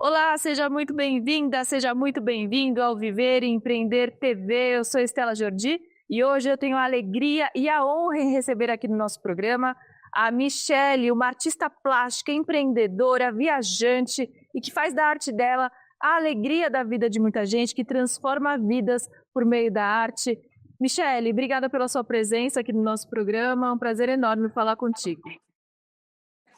Olá, seja muito bem-vinda, seja muito bem-vindo ao Viver e Empreender TV. Eu sou Estela Jordi e hoje eu tenho a alegria e a honra em receber aqui no nosso programa a Michele, uma artista plástica, empreendedora, viajante e que faz da arte dela a alegria da vida de muita gente, que transforma vidas por meio da arte. Michele, obrigada pela sua presença aqui no nosso programa. É um prazer enorme falar contigo.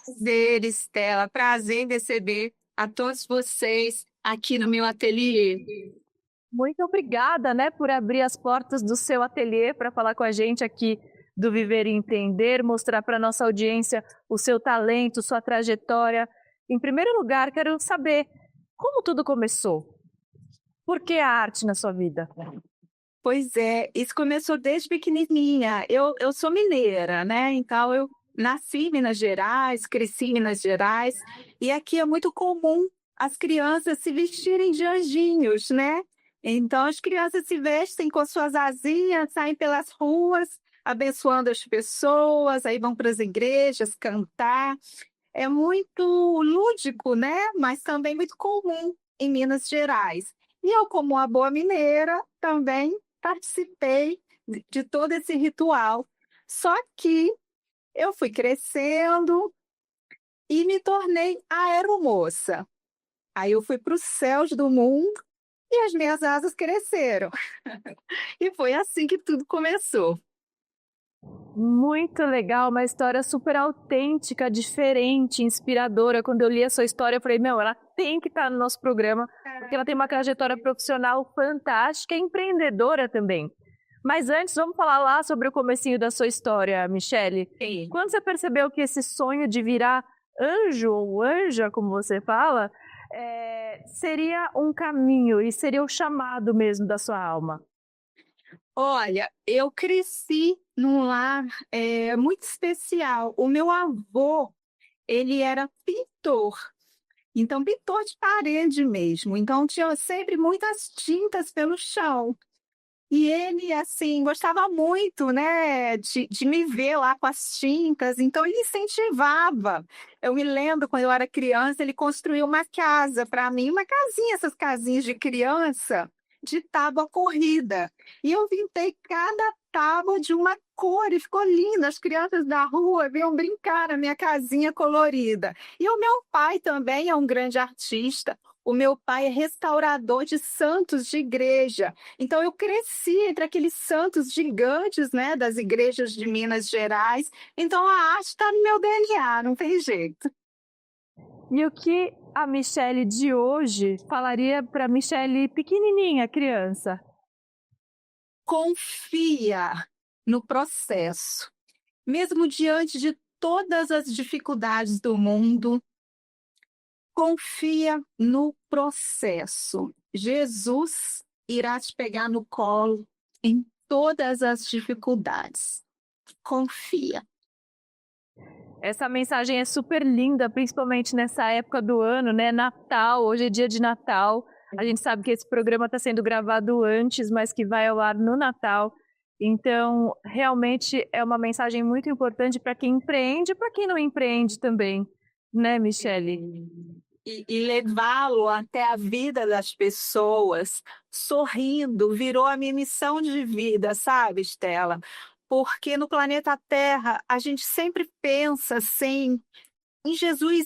Prazer, Estela. Prazer em receber a todos vocês aqui no meu ateliê. Muito obrigada, né, por abrir as portas do seu ateliê para falar com a gente aqui do Viver e Entender, mostrar para a nossa audiência o seu talento, sua trajetória. Em primeiro lugar, quero saber como tudo começou. Por que a arte na sua vida? Pois é, isso começou desde pequenininha. Eu sou mineira, né? Então eu nasci em Minas Gerais, cresci em Minas Gerais, e aqui é muito comum as crianças se vestirem de anjinhos, né? Então as crianças se vestem com suas asinhas, saem pelas ruas, abençoando as pessoas, aí vão para as igrejas cantar. É muito lúdico, né? Mas também muito comum em Minas Gerais. E eu, como uma boa mineira, também participei de todo esse ritual. Só que eu fui crescendo e me tornei aeromoça. Aí eu fui para os céus do mundo e as minhas asas cresceram. E foi assim que tudo começou. Muito legal, uma história super autêntica, diferente, inspiradora. Quando eu li a sua história, eu falei, meu, ela tem que estar no nosso programa, porque ela tem uma trajetória profissional fantástica e empreendedora também. Mas antes, vamos falar lá sobre o comecinho da sua história, Michele. Sim. Quando você percebeu que esse sonho de virar anjo ou anja, como você fala, seria um caminho e seria o chamado mesmo da sua alma? Olha, eu cresci num lar muito especial. O meu avô, ele era pintor, então pintor de parede mesmo. Então tinha sempre muitas tintas pelo chão. E ele, assim, gostava muito, né, de me ver lá com as tintas, então ele incentivava. Eu me lembro, quando eu era criança, ele construiu uma casa para mim, uma casinha, essas casinhas de criança, de tábua corrida. E eu pintei cada tábua de uma cor e ficou lindo. As crianças da rua vinham brincar na minha casinha colorida. E o meu pai também é um grande artista. O meu pai é restaurador de santos de igreja. Então eu cresci entre aqueles santos gigantes, né, das igrejas de Minas Gerais. Então a arte está no meu DNA, não tem jeito. E o que a Michele de hoje falaria para a Michele pequenininha, criança? Confia no processo. Mesmo diante de todas as dificuldades do mundo, confia no processo. Jesus irá te pegar no colo em todas as dificuldades. Confia. Essa mensagem é super linda, principalmente nessa época do ano, né? Natal, hoje é dia de Natal. A gente sabe que esse programa está sendo gravado antes, mas que vai ao ar no Natal. Então, realmente é uma mensagem muito importante para quem empreende e para quem não empreende também, né, Michele? E levá-lo até a vida das pessoas, sorrindo, virou a minha missão de vida, sabe, Estela? Porque no planeta Terra a gente sempre pensa assim em Jesus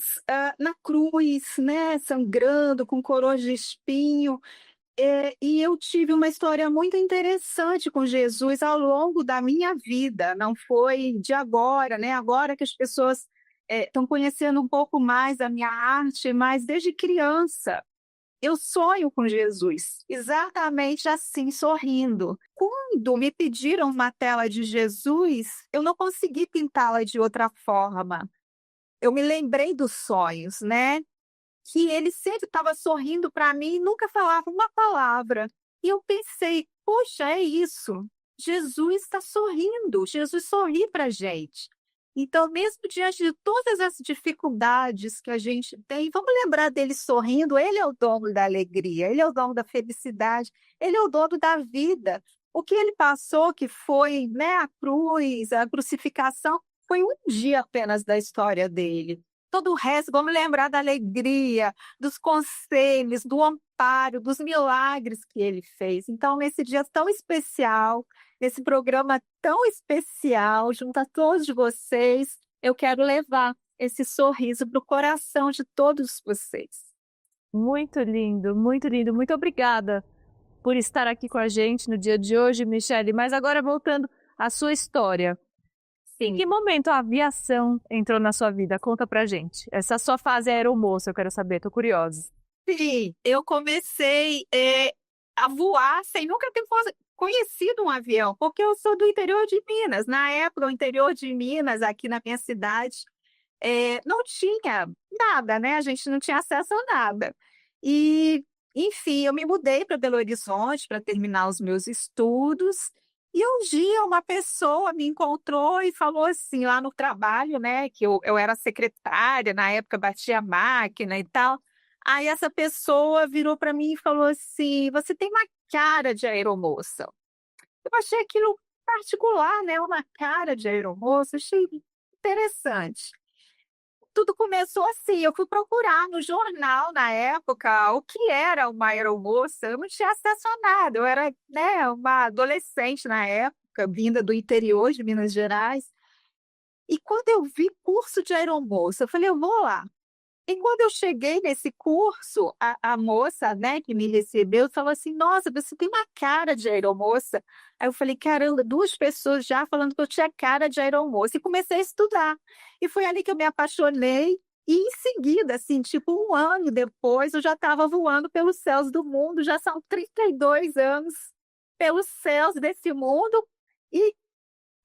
na cruz, né, sangrando com coroas de espinho. E eu tive uma história muito interessante com Jesus ao longo da minha vida, não foi de agora, né? Agora que as pessoas estão conhecendo um pouco mais da minha arte, mas desde criança eu sonho com Jesus, exatamente assim, sorrindo. Quando me pediram uma tela de Jesus, eu não consegui pintá-la de outra forma. Eu me lembrei dos sonhos, né? Que ele sempre estava sorrindo para mim e nunca falava uma palavra. E eu pensei, poxa, é isso. Jesus está sorrindo, Jesus sorri para a gente. Então, mesmo diante de todas as dificuldades que a gente tem, vamos lembrar dele sorrindo. Ele é o dono da alegria, ele é o dono da felicidade, ele é o dono da vida. O que ele passou, que foi, né, a cruz, a crucificação, foi um dia apenas da história dele. todo o resto, vamos lembrar da alegria, dos conselhos, do amparo, dos milagres que ele fez. Então, nesse dia tão especial, nesse programa tão especial, junto a todos vocês, eu quero levar esse sorriso para o coração de todos vocês. Muito lindo, muito lindo. Muito obrigada por estar aqui com a gente no dia de hoje, Michele. Mas agora voltando à sua história. Em Sim. que momento a aviação entrou na sua vida? Conta pra gente. Essa sua fase aeromoça, eu quero saber, tô curiosa. Sim, eu comecei a voar sem nunca ter conhecido um avião, porque eu sou do interior de Minas. Na época, o interior de Minas, aqui na minha cidade, não tinha nada, né? A gente não tinha acesso a nada. E, enfim, eu me mudei para Belo Horizonte para terminar os meus estudos. E um dia uma pessoa me encontrou e falou assim, lá no trabalho, né? Que eu era secretária, na época batia máquina e tal. Aí essa pessoa virou para mim e falou assim: Você tem uma cara de aeromoça. Eu achei aquilo particular, né? Uma cara de aeromoça, achei interessante. Tudo começou assim, eu fui procurar no jornal na época o que era uma aeromoça, eu não tinha acesso a nada, eu era, né, uma adolescente na época, vinda do interior de Minas Gerais, e quando eu vi curso de aeromoça, eu falei, eu vou lá. E quando eu cheguei nesse curso, a moça, né, que me recebeu falou assim: Nossa, você tem uma cara de aeromoça. Aí eu falei: Caramba, duas pessoas já falando que eu tinha cara de aeromoça. E comecei a estudar. E foi ali que eu me apaixonei. E em seguida, assim, tipo um ano depois, eu já estava voando pelos céus do mundo. Já são 32 anos pelos céus desse mundo. E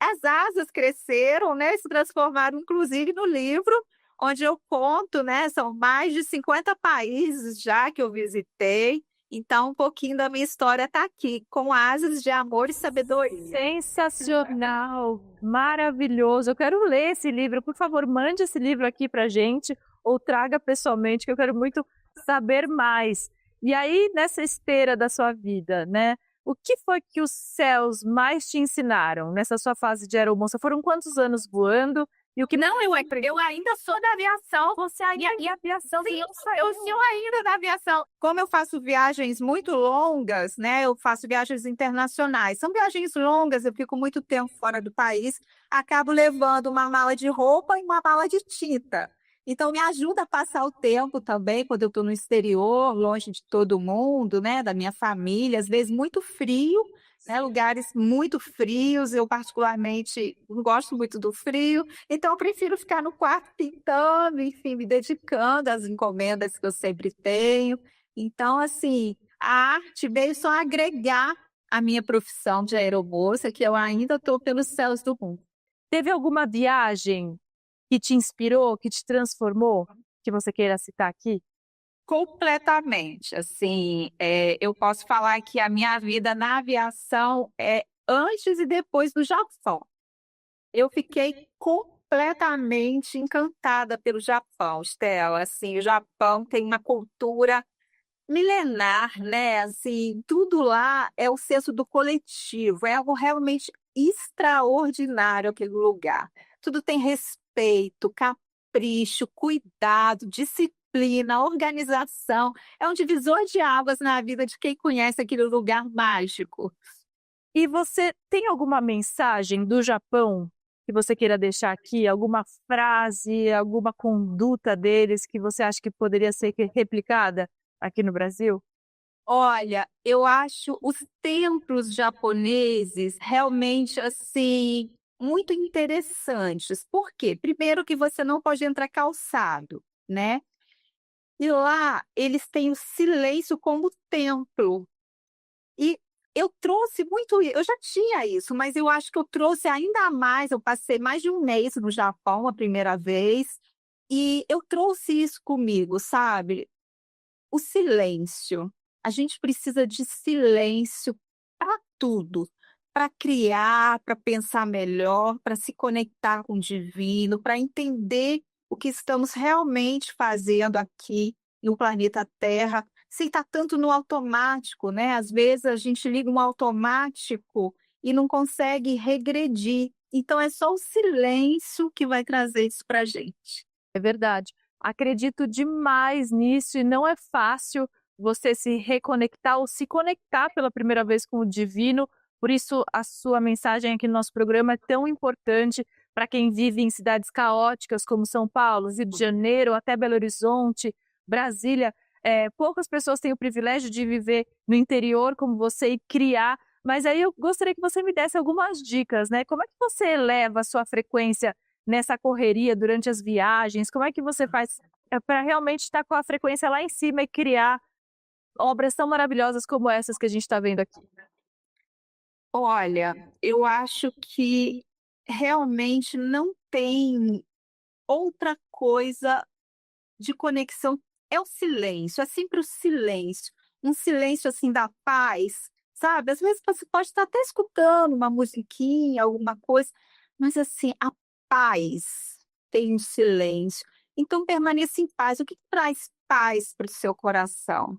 as asas cresceram, né, se transformaram inclusive no livro, onde eu conto, né, são mais de 50 países já que eu visitei, então um pouquinho da minha história está aqui, com asas de amor e sabedoria. Sensacional, maravilhoso. Eu quero ler esse livro. Por favor, mande esse livro aqui pra gente ou traga pessoalmente, que eu quero muito saber mais. E aí, nessa esteira da sua vida, né? O que foi que os céus mais te ensinaram nessa sua fase de aeromoça? Foram quantos anos voando? E o que Não, eu ainda sou da aviação. você ainda E aviação? sim, eu sou ainda da aviação. Como eu faço viagens muito longas, né? Eu faço viagens internacionais. São viagens longas, eu fico muito tempo fora do país, acabo levando uma mala de roupa e uma mala de tinta. Então, me ajuda a passar o tempo também, quando eu estou no exterior, longe de todo mundo, né? Da minha família, às vezes muito frio, né? Lugares muito frios. Eu, particularmente, não gosto muito do frio. Então, eu prefiro ficar no quarto pintando, enfim, me dedicando às encomendas que eu sempre tenho. Então, assim, a arte veio só agregar a minha profissão de aeromoça, que eu ainda estou pelos céus do mundo. teve alguma viagem que te inspirou, que te transformou, que você queira citar aqui? Completamente. Assim, eu posso falar que a minha vida na aviação é antes e depois do Japão. Eu fiquei completamente encantada pelo Japão, Estela. Assim, o Japão tem uma cultura milenar, né? Assim, tudo lá é o senso do coletivo, é algo realmente extraordinário aquele lugar. Tudo tem respeito, capricho, cuidado, disciplina, organização. É um divisor de águas na vida de quem conhece aquele lugar mágico. E você tem alguma mensagem do Japão que você queira deixar aqui? Alguma frase, alguma conduta deles que você acha que poderia ser replicada aqui no Brasil? Olha, eu acho os templos japoneses realmente assim muito interessantes. Por quê? Primeiro que você não pode entrar calçado, né? E lá eles têm o silêncio como templo. E eu trouxe muito, eu já tinha isso, mas eu acho que eu trouxe ainda mais. Eu passei mais de um mês no Japão a primeira vez, e eu trouxe isso comigo, sabe? O silêncio. A gente precisa de silêncio para tudo, para criar, para pensar melhor, para se conectar com o divino, para entender o que estamos realmente fazendo aqui no planeta Terra, sem estar tanto no automático, né? Às vezes a gente liga um automático e não consegue regredir. Então é só o silêncio que vai trazer isso para a gente. É verdade. Acredito demais nisso e não é fácil você se reconectar ou se conectar pela primeira vez com o divino. Por isso, a sua mensagem aqui no nosso programa é tão importante para quem vive em cidades caóticas como São Paulo, Rio de Janeiro, até Belo Horizonte, Brasília. Poucas pessoas têm o privilégio de viver no interior como você e criar. Mas aí eu gostaria que você me desse algumas dicas, né? Como é que você eleva a sua frequência nessa correria durante as viagens? Como é que você faz para realmente estar com a frequência lá em cima e criar obras tão maravilhosas como essas que a gente está vendo aqui? Olha, eu acho que realmente não tem outra coisa de conexão, é o silêncio, é sempre o silêncio, um silêncio, assim, da paz, sabe. Às vezes você pode estar até escutando uma musiquinha, alguma coisa, mas, assim, a paz tem um silêncio. Então permaneça em paz. O que traz paz para o seu coração?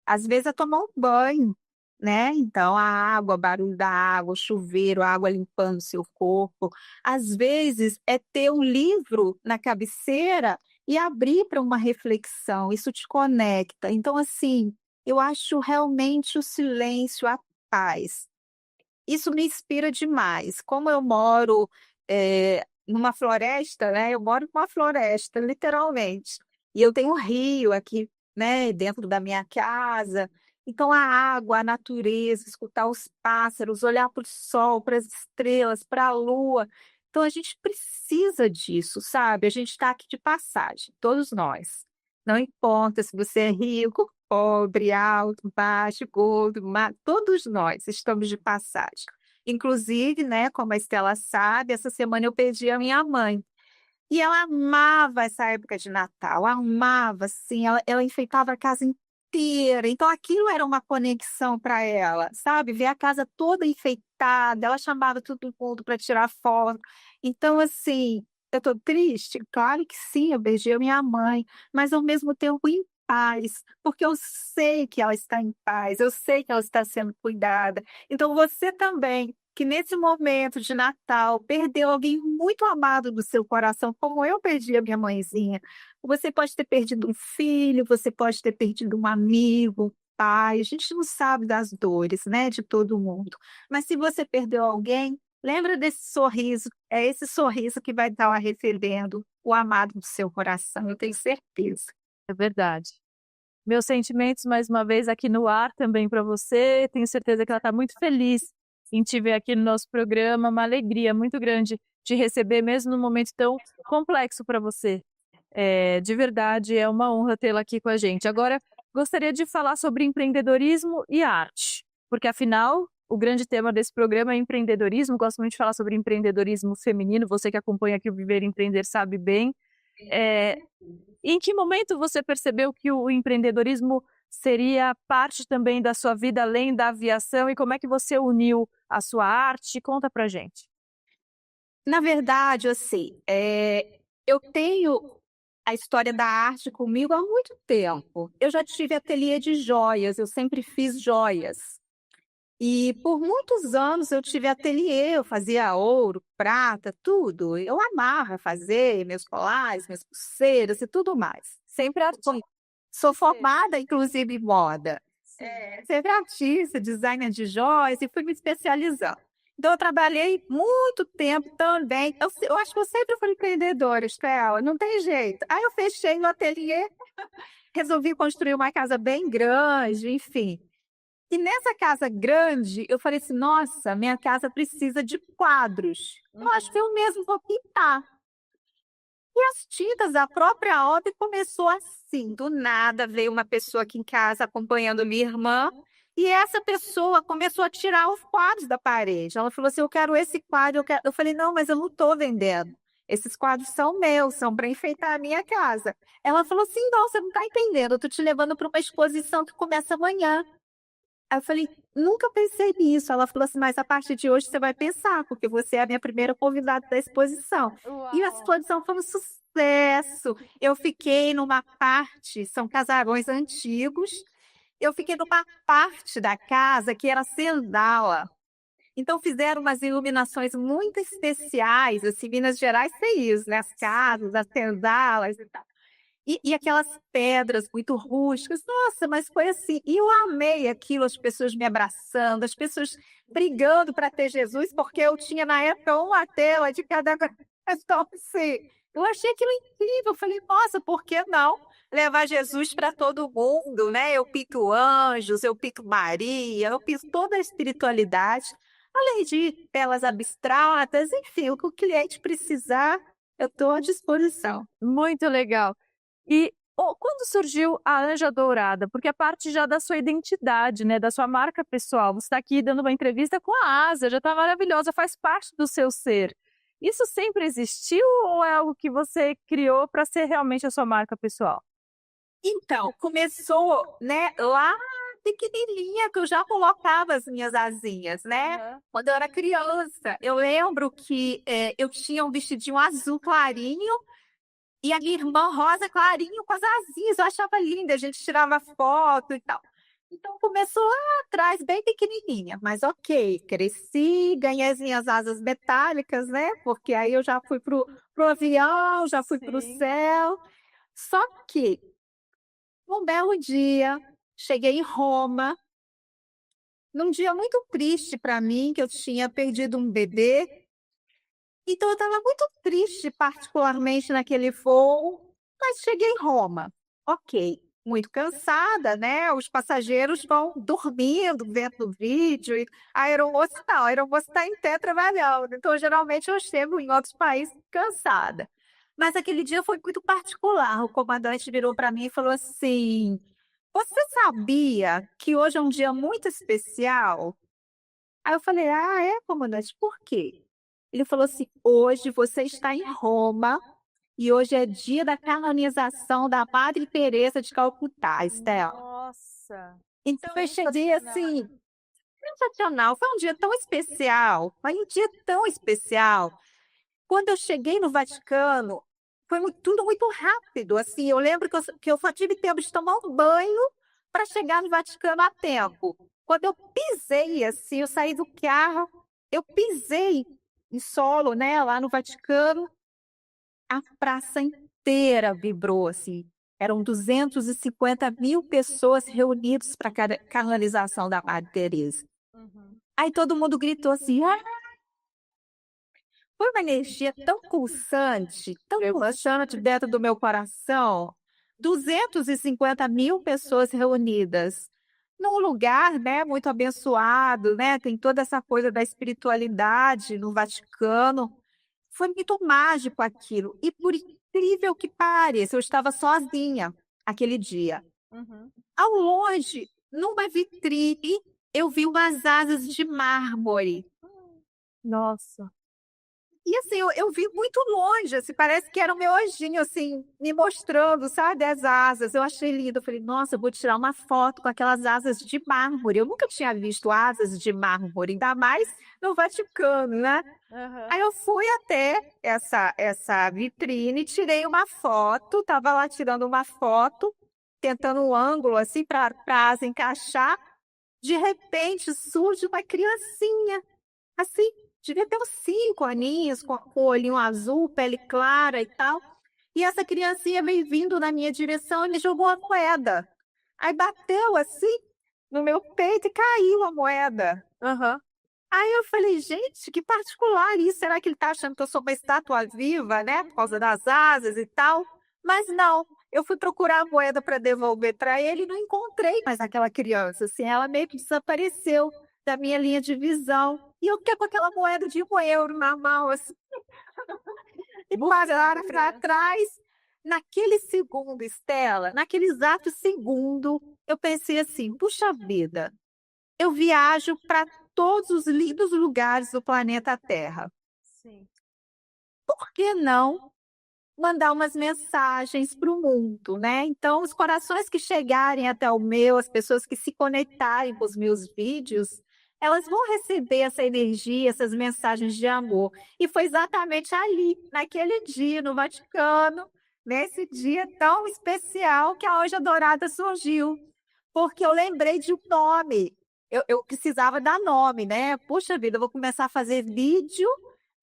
Às vezes é tomar um banho, né, então a água, o barulho da água, o chuveiro, a água limpando o seu corpo. Às vezes é ter um livro na cabeceira e abrir para uma reflexão, isso te conecta. Então, assim, eu acho realmente o silêncio, a paz. Isso me inspira demais. Como eu moro, numa floresta, né, eu moro numa floresta, literalmente. E eu tenho um rio aqui, né, dentro da minha casa. Então a água, a natureza, escutar os pássaros, olhar para o sol, para as estrelas, para a lua. Então a gente precisa disso, sabe? A gente está aqui de passagem, todos nós. Não importa se você é rico, pobre, alto, baixo, gordo, todos nós estamos de passagem. Inclusive, né, como a Estela sabe, essa semana eu perdi a minha mãe. E ela amava essa época de Natal, amava, assim, ela enfeitava a casa inteira, então aquilo era uma conexão para ela, sabe, ver a casa toda enfeitada, ela chamava todo mundo para tirar foto. Então, assim, eu tô triste? Claro que sim, eu beijei a minha mãe, mas ao mesmo tempo em paz, porque eu sei que ela está em paz, eu sei que ela está sendo cuidada. Então você também que nesse momento de Natal perdeu alguém muito amado do seu coração, como eu perdi a minha mãezinha. Você pode ter perdido um filho, você pode ter perdido um amigo, um pai, a gente não sabe das dores, né, de todo mundo. Mas se você perdeu alguém, lembra desse sorriso, é esse sorriso que vai estar lá recebendo o amado do seu coração, eu tenho certeza. É verdade. Meus sentimentos, mais uma vez, aqui no ar também para você. Tenho certeza que ela está muito feliz em te ver aqui no nosso programa. Uma alegria muito grande te receber, mesmo num momento tão complexo para você. De verdade, é uma honra tê-la aqui com a gente. Agora, gostaria de falar sobre empreendedorismo e arte, porque afinal, o grande tema desse programa é empreendedorismo. Gosto muito de falar sobre empreendedorismo feminino. Você que acompanha aqui o Viver e Empreender sabe bem. Eh, em que momento você percebeu que o empreendedorismo seria parte também da sua vida, além da aviação, e como é que você uniu a sua arte? Conta pra gente. Na verdade, assim, eu tenho a história da arte comigo há muito tempo. Eu já tive ateliê de joias, eu sempre fiz joias. E por muitos anos eu tive ateliê, eu fazia ouro, prata, tudo. Eu amava fazer meus colares, minhas pulseiras e tudo mais. Sempre Sou artista. sou formada, inclusive, em moda. Sim. Sempre artista, designer de joias e fui me especializando. Então eu trabalhei muito tempo também. Eu acho que eu sempre fui empreendedora, Estela, não tem jeito. Aí eu fechei o ateliê, resolvi construir uma casa bem grande, enfim. E nessa casa grande, eu falei assim: "Nossa, minha casa precisa de quadros. Eu acho que Uhum. eu mesmo vou pintar". E as tintas da própria obra começou assim, do nada veio uma pessoa aqui em casa acompanhando minha irmã, e essa pessoa começou a tirar os quadros da parede. Ela falou assim: "Eu quero esse quadro, eu quero". Eu falei: "Não, mas eu não estou vendendo. Esses quadros são meus, são para enfeitar a minha casa". Ela falou assim: "Não, você não está entendendo, eu estou te levando para uma exposição que começa amanhã". Aí eu falei: "Nunca pensei nisso". Ela falou assim: "Mas a partir de hoje você vai pensar, porque você é a minha primeira convidada da exposição". E a Uau! exposição foi um sucesso. Eu fiquei numa parte, são casarões antigos, eu fiquei numa parte da casa que era senzala. Então fizeram umas iluminações muito especiais, assim, Minas Gerais tem isso, né? As casas, as senzalas e tal. E aquelas pedras muito rústicas, nossa, mas foi assim, e eu amei aquilo, as pessoas me abraçando, as pessoas brigando para ter Jesus, porque eu tinha na época uma tela de cada então, assim, eu achei aquilo incrível, eu falei: "Nossa, por que não levar Jesus para todo mundo, né?". Eu pinto anjos, eu pinto Maria, eu pinto toda a espiritualidade, além de telas abstratas, enfim, o que o cliente precisar, eu estou à disposição. Muito legal. E quando surgiu a Anja Dourada? Porque é parte já da sua identidade, né, da sua marca pessoal. Você está aqui dando uma entrevista com a Asa, já está maravilhosa, faz parte do seu ser. Isso sempre existiu ou é algo que você criou para ser realmente a sua marca pessoal? Então, começou, né, lá pequenininha, que eu já colocava as minhas asinhas, né, Aham. quando eu era criança. Eu lembro que, eu tinha um vestidinho azul clarinho e a minha irmã rosa clarinho com as asinhas, eu achava linda, a gente tirava foto e tal. Então começou lá atrás, bem pequenininha, mas ok, cresci, ganhei as minhas asas metálicas, né, porque aí eu já fui pro avião, já fui para o Sim. céu. Só que um belo dia, cheguei em Roma, num dia muito triste para mim, que eu tinha perdido um bebê, então eu estava muito triste, particularmente naquele voo, mas cheguei em Roma. Ok, muito cansada, né? Os passageiros vão dormindo, vendo vídeo, e a aeromoça não, a aeromoça está em pé trabalhando. Então, geralmente, eu chego em outros países cansada. Mas aquele dia foi muito particular. O comandante virou para mim e falou assim: "Você sabia que hoje é um dia muito especial?". Aí eu falei: "Ah, é, comandante, por quê?". Ele falou assim: "Hoje você está em Roma e hoje é dia da canonização da Madre Teresa de Calcutá, Estela". Nossa, Então eu cheguei sensacional. assim, sensacional, foi um dia tão especial, foi um dia tão especial. Quando eu cheguei no Vaticano, foi tudo muito rápido, assim, eu lembro que eu só tive tempo de tomar um banho para chegar no Vaticano a tempo. Quando eu pisei, assim, eu saí do carro, eu pisei em solo, né, lá no Vaticano, a praça inteira vibrou, assim, eram 250.000 pessoas reunidas para a canonização da Madre Teresa. Uhum. Aí todo mundo gritou assim: "Ah!". Foi uma energia tão pulsante dentro do meu coração, 250.000 pessoas reunidas, num lugar, né, muito abençoado, né, tem toda essa coisa da espiritualidade no Vaticano. Foi muito mágico aquilo e por incrível que pareça, eu estava sozinha aquele dia. Uhum. Ao longe, numa vitrine, eu vi umas asas de mármore. Nossa. E assim, eu vi muito longe, assim, parece que era o meu anjinho, assim, me mostrando, sabe, as asas. Eu achei lindo, eu falei: "Nossa, eu vou tirar uma foto com aquelas asas de mármore". Eu nunca tinha visto asas de mármore, ainda mais no Vaticano, né. Aham. Aí eu fui até essa vitrine, tirei uma foto, estava lá tirando uma foto, tentando um ângulo, assim, pra asa encaixar. De repente surge uma criancinha, assim, devia ter uns 5 aninhos, com o olhinho azul, pele clara e tal. E essa criancinha veio vindo na minha direção e me jogou a moeda. Aí bateu assim no meu peito e caiu a moeda. Aham. Aí eu falei: "Gente, que particular isso, será que ele está achando que eu sou uma estátua viva, né, por causa das asas e tal?". Mas não, eu fui procurar a moeda para devolver para ele e não encontrei mais aquela criança, assim, ela meio que desapareceu da minha linha de visão. E eu fiquei com aquela moeda de €1 na mão, assim, e pararam para Buscando. trás. Naquele segundo, Estela, naquele exato segundo, eu pensei assim: "Puxa vida, eu viajo para todos os lindos lugares do planeta Terra. Sim. Por que não mandar umas mensagens para o mundo, né?". Então, os corações que chegarem até o meu, as pessoas que se conectarem com os meus vídeos, elas vão receber essa energia, essas mensagens de amor. E foi exatamente ali, naquele dia, no Vaticano, nesse dia tão especial, que a Hoja Dourada surgiu, porque eu lembrei de um nome. eu precisava dar nome, né? Puxa vida, eu vou começar a fazer vídeo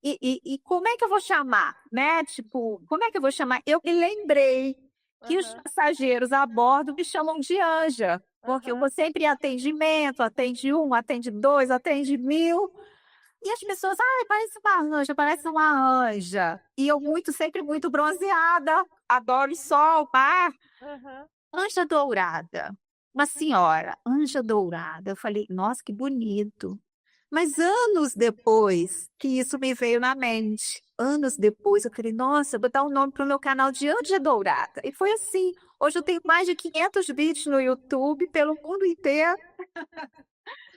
e como é que eu vou chamar, né? Tipo, como é que eu vou chamar? Eu me lembrei que os passageiros a bordo me chamam de Anja, porque eu vou sempre em atendimento, atende um, atende dois, atende mil. E as pessoas, ai, parece uma anja, parece uma anja. E eu sempre muito bronzeada, adoro sol, mar. Aham. Anja dourada. Uma senhora, anja dourada. Eu falei, nossa, que bonito. Mas anos depois que isso me veio na mente, anos depois eu falei, nossa, vou dar um nome para o meu canal de Anja Dourada. E foi assim. Hoje eu tenho mais de 500 vídeos no YouTube, pelo mundo inteiro,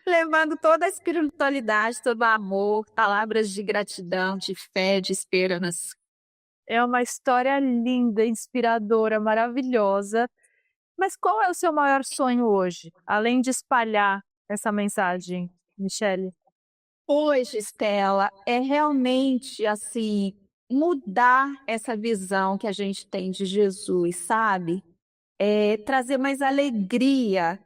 levando toda a espiritualidade, todo o amor, palavras de gratidão, de fé, de esperança. É uma história linda, inspiradora, maravilhosa. Mas qual é o seu maior sonho hoje, além de espalhar essa mensagem, Michele? Hoje, Estela, é realmente assim mudar essa visão que a gente tem de Jesus, sabe? É trazer mais alegria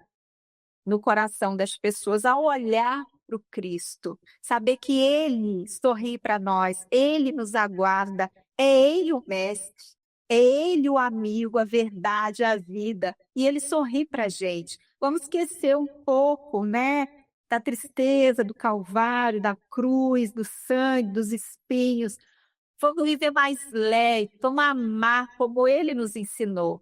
no coração das pessoas ao olhar para o Cristo, saber que Ele sorri para nós, Ele nos aguarda, é Ele o mestre, é Ele o amigo, a verdade, a vida, e Ele sorri para a gente. Vamos esquecer um pouco, né, da tristeza, do Calvário, da cruz, do sangue, dos espinhos. Vamos viver mais leve, vamos amar como Ele nos ensinou.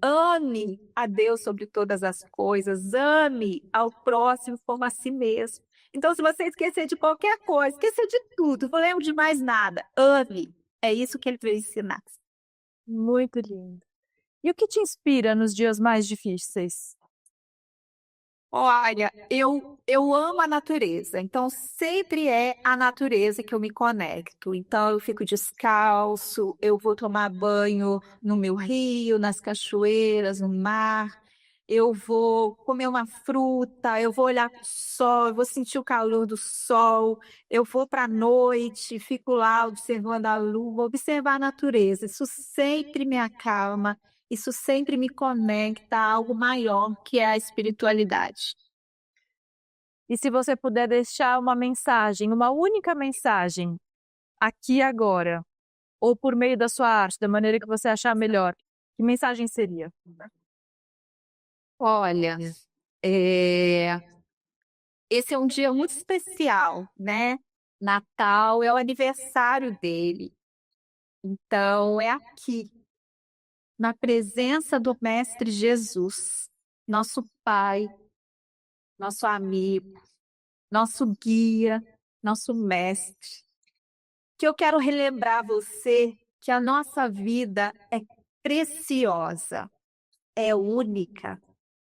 Ame a Deus sobre todas as coisas, ame ao próximo como a si mesmo. Então, se você esquecer de qualquer coisa, esquecer de tudo, não lembro de mais nada, ame. É isso que ele veio ensinar. Muito lindo. E o que te inspira nos dias mais difíceis? Olha, eu amo a natureza, então sempre é a natureza que eu me conecto. Então eu fico descalço, eu vou tomar banho no meu rio, nas cachoeiras, no mar. Eu vou comer uma fruta, eu vou olhar para o sol, eu vou sentir o calor do sol, eu vou para a noite, fico lá observando a lua, observar a natureza. Isso sempre me acalma, isso sempre me conecta a algo maior que é a espiritualidade. E se você puder deixar uma mensagem, uma única mensagem, aqui e agora, ou por meio da sua arte, da maneira que você achar melhor, que mensagem seria? Olha, é, esse é um dia muito especial, né? Natal é o aniversário dele. Então, é aqui, na presença do Mestre Jesus, nosso Pai, nosso amigo, nosso guia, nosso mestre, que eu quero relembrar você que a nossa vida é preciosa, é única,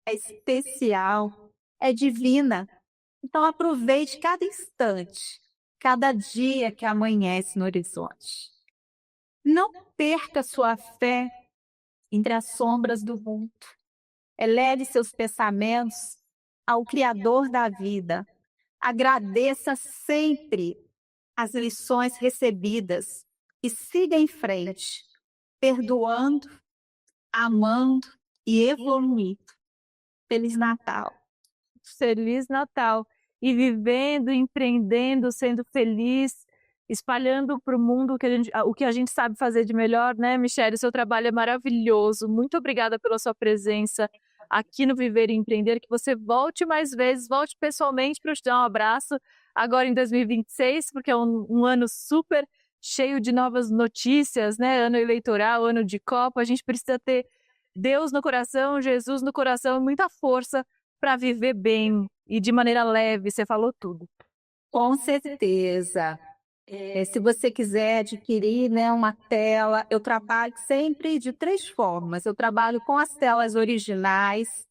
é especial, é divina. Então aproveite cada instante, cada dia que amanhece no horizonte. Não perca sua fé entre as sombras do mundo. Eleve seus pensamentos ao Criador da vida. Agradeça sempre as lições recebidas e siga em frente, perdoando, amando e evoluindo. Feliz Natal! Feliz Natal! E vivendo, empreendendo, sendo feliz, espalhando para o mundo o que a gente sabe fazer de melhor, né, Michele? O seu trabalho é maravilhoso. Muito obrigada pela sua presença aqui no Viver e Empreender. Que você volte mais vezes, volte pessoalmente para eu te dar um abraço agora em 2026, porque é um ano super cheio de novas notícias, né? Ano eleitoral, ano de Copa. A gente precisa ter Deus no coração, Jesus no coração e muita força para viver bem e de maneira leve. Você falou tudo. Com certeza. Se você quiser adquirir, né, uma tela, eu trabalho sempre de três formas. Eu trabalho com as telas originais,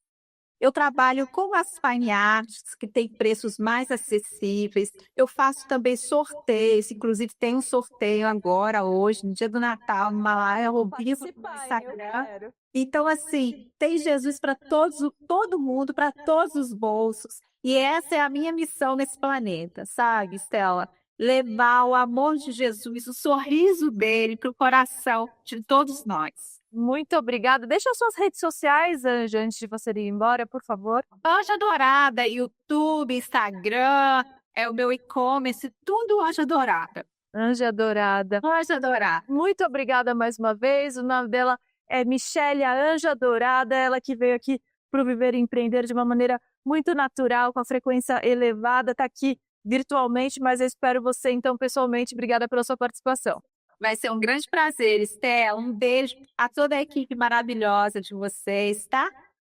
eu trabalho com as fine arts, que tem preços mais acessíveis. Eu faço também sorteios, inclusive tem um sorteio agora, hoje, no dia do Natal, numa live ao vivo no Instagram. Então, assim, tem Jesus para todo mundo, para todos os bolsos. E essa é a minha missão nesse planeta, sabe, Stella? Levar o amor de Jesus, o sorriso dele para o coração de todos nós. Muito obrigada. Deixa as suas redes sociais, Anja, antes de você ir embora, por favor. Anja Dourada, YouTube, Instagram, é o meu e-commerce, tudo Anja Dourada. Anja Dourada. Anja Dourada. Muito obrigada mais uma vez. O nome dela é Michele Anja Dourada, ela que veio aqui para o Viver e Empreender de uma maneira muito natural, com a frequência elevada, está aqui virtualmente, mas eu espero você então pessoalmente. Obrigada pela sua participação. Vai ser um grande prazer, Estela. Um beijo a toda a equipe maravilhosa de vocês, tá?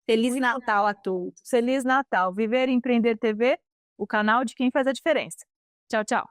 Feliz Natal a todos. Feliz Natal. Viver e Empreender TV, o canal de quem faz a diferença. Tchau, tchau.